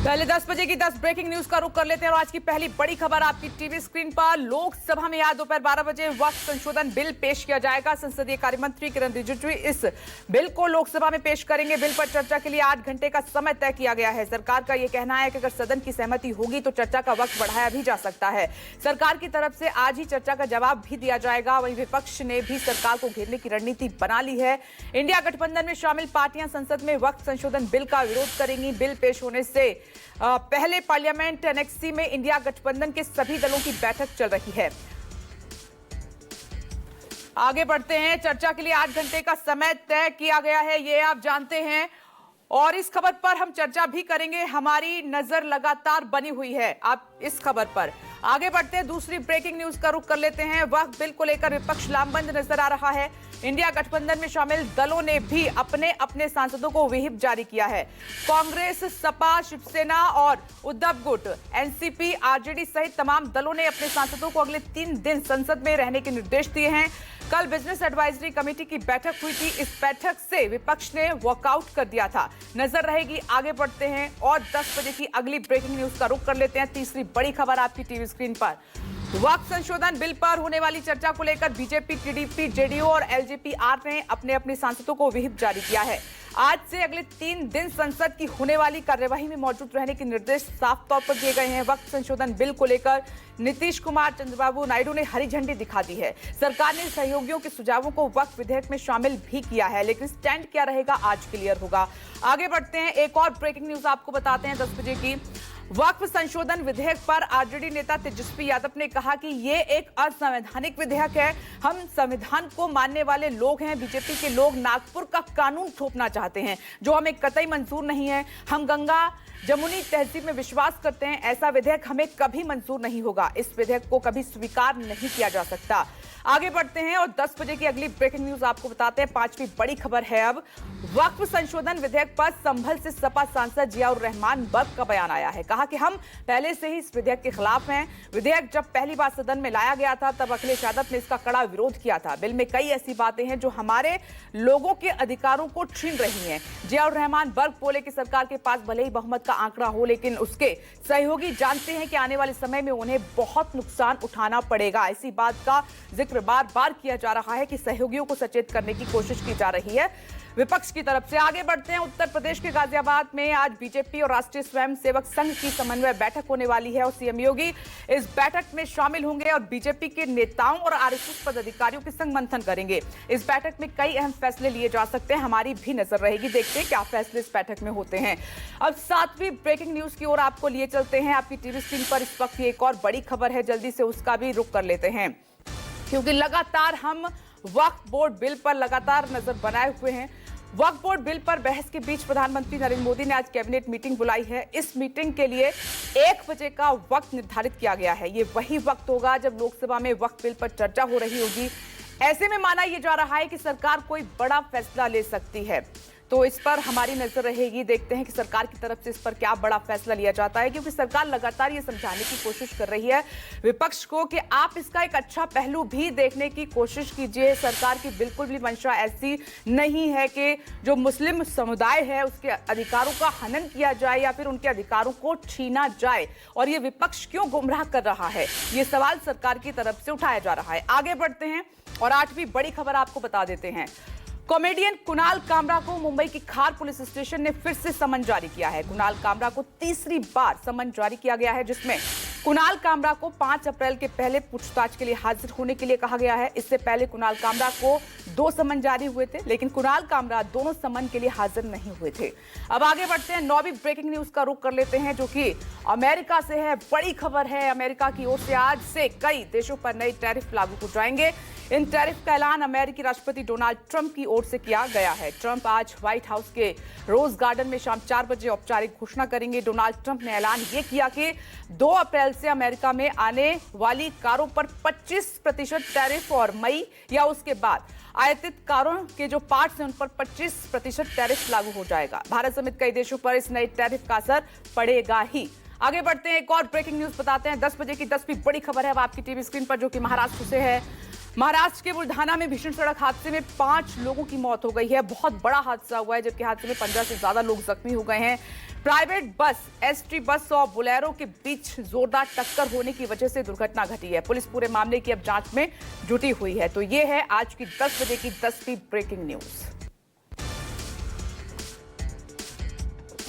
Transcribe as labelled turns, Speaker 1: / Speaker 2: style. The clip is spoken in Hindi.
Speaker 1: पहले 10 बजे की 10 ब्रेकिंग न्यूज का रुख कर लेते हैं और आज की पहली बड़ी खबर आपकी टीवी स्क्रीन पर। लोकसभा में आज दोपहर 12 बजे वक्फ संशोधन बिल पेश किया जाएगा। संसदीय कार्य मंत्री किरण रिजिजू इस बिल को लोकसभा में पेश करेंगे। बिल पर चर्चा के लिए 8 घंटे का समय तय किया गया है। सरकार का यह कहना है कि अगर सदन की सहमति होगी तो चर्चा का वक्त बढ़ाया भी जा सकता है। सरकार की तरफ से आज ही चर्चा का जवाब भी दिया जाएगा। वहीं विपक्ष ने भी सरकार को घेरने की रणनीति बना ली है। इंडिया गठबंधन में शामिल पार्टियां संसद में वक्फ संशोधन बिल का विरोध करेंगी। बिल पेश होने से पहले पार्लियामेंट एनेक्सी में इंडिया गठबंधन के सभी दलों की बैठक चल रही है। आगे बढ़ते हैं। चर्चा के लिए 8 घंटे का समय तय किया गया है, ये आप जानते हैं, और इस खबर पर हम चर्चा भी करेंगे। हमारी नजर लगातार बनी हुई है आप इस खबर पर। आगे बढ़ते हैं, दूसरी ब्रेकिंग न्यूज का रुख कर लेते हैं। वक्फ बिल को लेकर विपक्ष लामबंद नजर आ रहा है। इंडिया गठबंधन में शामिल दलों ने भी अपने अपने सांसदों को व्हिप जारी किया है। कांग्रेस, सपा, शिवसेना और उद्धव गुट, एनसीपी, आरजेडी सहित तमाम दलों ने अपने सांसदों को अगले 3 दिन संसद में रहने के निर्देश दिए हैं। कल बिजनेस एडवाइजरी कमेटी की बैठक हुई थी। इस बैठक से विपक्ष ने वॉकआउट कर दिया था। नजर रहेगी। आगे बढ़ते हैं और 10 बजे की अगली ब्रेकिंग न्यूज का रुख कर लेते हैं। तीसरी बड़ी खबर आपकी टीवी स्क्रीन पर। वक्फ संशोधन बिल पर होने वाली चर्चा को लेकर बीजेपी, टीडीपी, जेडीयू और एलजेपी-आर ने अपने अपने सांसदों को व्हिप जारी किया है। आज से अगले 3 दिन संसद की होने वाली कार्यवाही में मौजूद रहने के निर्देश साफ तौर पर दिए गए हैं। वक्फ संशोधन बिल को लेकर नीतीश कुमार, चंद्रबाबू नायडू ने हरी झंडी दिखा दी है। सरकार ने सहयोगियों के सुझावों को वक्फ विधेयक में शामिल भी किया है, लेकिन स्टैंड क्या रहेगा आज क्लियर होगा। आगे बढ़ते हैं, एक और ब्रेकिंग न्यूज आपको बताते हैं 10 बजे की। वक्फ संशोधन विधेयक पर आरजेडी नेता तेजस्वी यादव ने कहा कि ये एक असंवैधानिक विधेयक है। हम संविधान को मानने वाले लोग हैं। बीजेपी के लोग नागपुर का कानून थोपना चाहते हैं, जो हमें कतई मंजूर नहीं है। हम गंगा जमुनी तहजीब में विश्वास करते हैं। ऐसा विधेयक हमें कभी मंजूर नहीं होगा। इस विधेयक को कभी स्वीकार नहीं किया जा सकता। आगे बढ़ते हैं और 10 बजे की अगली ब्रेकिंग न्यूज आपको बताते हैं। 5वीं बड़ी खबर है अब। वक्फ संशोधन विधेयक पर संभल से सपा सांसद जियाउर रहमान बर्क का बयान आया है। कहा कि हम पहले से ही इस विधेयक के खिलाफ हैं। विधेयक जब पहली बार सदन में लाया गया था तब अखिलेश यादव ने इसका कड़ा विरोध किया था। बिल में कई ऐसी बातें हैं जो हमारे लोगों के अधिकारों को छीन रही हैं। जियाउर रहमान बर्क बोले कि सरकार के पास भले ही बहुमत का आंकड़ा हो, लेकिन उसके सहयोगी जानते हैं कि आने वाले समय में उन्हें बहुत नुकसान उठाना पड़ेगा। इसी बात का जिक्र बार बार किया जा रहा है कि सहयोगियों को सचेत करने की कोशिश की जा रही है विपक्ष की तरफ से। आगे बढ़ते हैं, उत्तर प्रदेश के गाजियाबाद में आज बीजेपी और राष्ट्रीय स्वयंसेवक संघ की समन्वय बैठक होने वाली है और सीएम योगी इस बैठक में शामिल होंगे और बीजेपी के नेताओं और आरएसएस पदाधिकारियों के संग मंथन करेंगे। इस बैठक में कई अहम फैसले लिए जा सकते हैं। हमारी भी नजर रहेगी, देखते हैं क्या फैसले इस बैठक में होते हैं। अब 7वीं ब्रेकिंग न्यूज की ओर आपको लिए चलते हैं। आपकी टीवी स्क्रीन पर इस वक्त एक और बड़ी खबर है, जल्दी से उसका भी रुख कर लेते हैं, क्योंकि लगातार हम वक्फ बोर्ड बिल पर लगातार नजर बनाए हुए हैं। वक्फ बोर्ड बिल पर बहस के बीच प्रधानमंत्री नरेंद्र मोदी ने आज कैबिनेट मीटिंग बुलाई है। इस मीटिंग के लिए 1 बजे का वक्त निर्धारित किया गया है। ये वही वक्त होगा जब लोकसभा में वक्फ बिल पर चर्चा हो रही होगी। ऐसे में माना यह जा रहा है कि सरकार कोई बड़ा फैसला ले सकती है, तो इस पर हमारी नजर रहेगी। देखते हैं कि सरकार की तरफ से इस पर क्या बड़ा फैसला लिया जाता है, क्योंकि सरकार लगातार ये समझाने की कोशिश कर रही है विपक्ष को कि आप इसका एक अच्छा पहलू भी देखने की कोशिश कीजिए। सरकार की बिल्कुल भी मंशा ऐसी नहीं है कि जो मुस्लिम समुदाय है उसके अधिकारों का हनन किया जाए या फिर उनके अधिकारों को छीना जाए। और ये विपक्ष क्यों गुमराह कर रहा है, ये सवाल सरकार की तरफ से उठाया जा रहा है। आगे बढ़ते हैं और 8वीं बड़ी खबर आपको बता देते हैं। कॉमेडियन कुणाल कामरा को मुंबई की खार पुलिस स्टेशन ने फिर से समन जारी किया है। कुणाल कामरा को तीसरी बार समन जारी किया गया है, जिसमें कुणाल कामरा को 5 अप्रैल के पहले पूछताछ के लिए हाजिर होने के लिए कहा गया है। इससे पहले कुणाल कामरा को 2 समन जारी हुए थे, लेकिन कुणाल कामरा दोनों समन के लिए हाजिर नहीं हुए थे। अब आगे बढ़ते हैं, 9वीं ब्रेकिंग न्यूज का रुख कर लेते हैं, जो कि अमेरिका से है। बड़ी खबर है, अमेरिका की ओर से आज से कई देशों पर नए टैरिफ लागू हो जाएंगे। इन टैरिफ का ऐलान अमेरिकी राष्ट्रपति डोनाल्ड ट्रंप की ओर से किया गया है। ट्रंप आज व्हाइट हाउस के रोज गार्डन में शाम 4 बजे औपचारिक घोषणा करेंगे। डोनाल्ड ट्रंप ने ऐलान ये किया कि 2 अप्रैल से अमेरिका में आने वाली कारों पर 25% टैरिफ और मई या उसके बाद आयातित कारों के जो पार्ट्स हैं उन पर 25% टैरिफ लागू हो जाएगा। भारत समेत कई देशों पर इस नए टैरिफ का असर पड़ेगा ही। आगे बढ़ते हैं, एक और ब्रेकिंग न्यूज बताते हैं। 10 बजे की 10वीं बड़ी खबर है अब आपकी टीवी स्क्रीन पर, जो कि महाराष्ट्र से है। महाराष्ट्र के बुलढाना में भीषण सड़क हादसे में 5 लोगों की मौत हो गई है। बहुत बड़ा हादसा हुआ है, जबकि हादसे में 15 से ज्यादा लोग जख्मी हो गए हैं। प्राइवेट बस, एसटी बस और बोलेरो के बीच जोरदार टक्कर होने की वजह से दुर्घटना घटी है। पुलिस पूरे मामले की अब जांच में जुटी हुई है। तो ये है आज की 10 बजे की 10वीं ब्रेकिंग न्यूज।